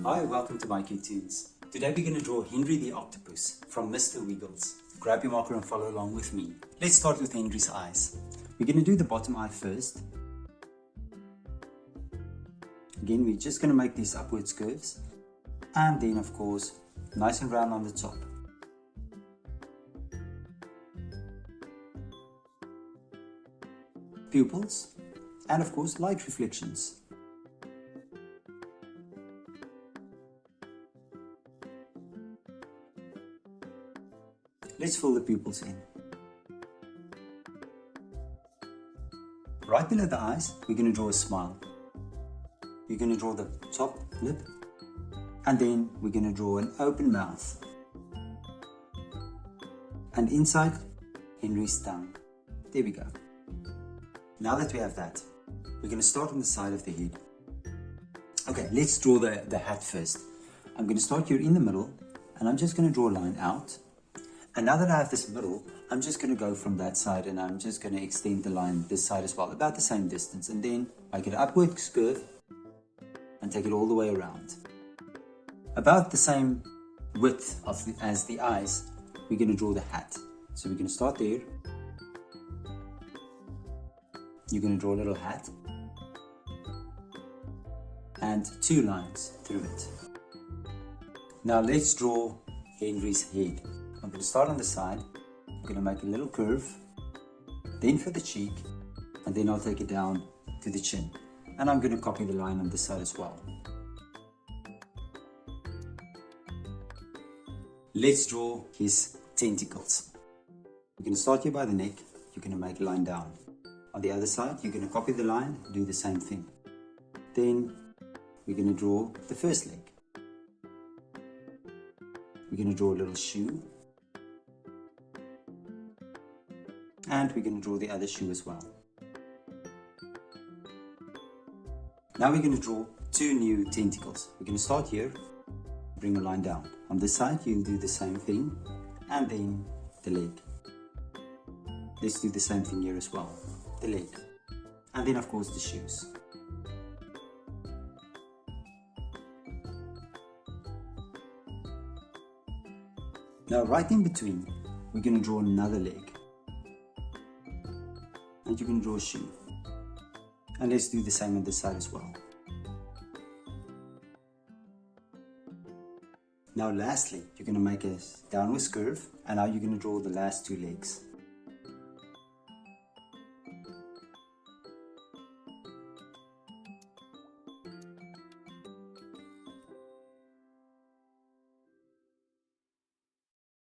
Hi, welcome to mycutetoons. Today we're going to draw Henry the Octopus from Mr. Wiggles. Grab your marker and follow along with me. Let's start with Henry's eyes. We're going to do the bottom eye first. Again, we're just going to make these upwards curves. And then, of course, nice and round on the top. Pupils. And of course, light reflections. Let's fill the pupils in. Right below the eyes, we're going to draw a smile. We're going to draw the top lip, and then we're going to draw an open mouth. And inside, Henry's tongue. There we go. Now that we have that, we're going to start on the side of the head. Okay, let's draw the hat first. I'm going to start here in the middle, and I'm just going to draw a line out. And now that I have this middle, I'm just going to go from that side and I'm just going to extend the line this side as well, about the same distance. And then make an upward curve and take it all the way around. About the same width as the eyes, we're going to draw the hat. So we're going to start there. You're going to draw a little hat. And 2 lines through it. Now let's draw Henry's head. I'm going to start on the side, I'm going to make a little curve, then for the cheek, and then I'll take it down to the chin. And I'm going to copy the line on this side as well. Let's draw his tentacles. We're going to start here by the neck, you're going to make a line down. On the other side, you're going to copy the line, do the same thing. Then we're going to draw the first leg. We're going to draw a little shoe. And we're going to draw the other shoe as well. Now we're going to draw 2 new tentacles. We're going to start here, bring a line down. On this side, you'll do the same thing, and then the leg. Let's do the same thing here as well, the leg. And then of course the shoes. Now right in between, we're going to draw another leg. And you can draw a shoe. And let's do the same on this side as well. Now lastly, you're going to make a downward curve, and now you're going to draw the last 2 legs.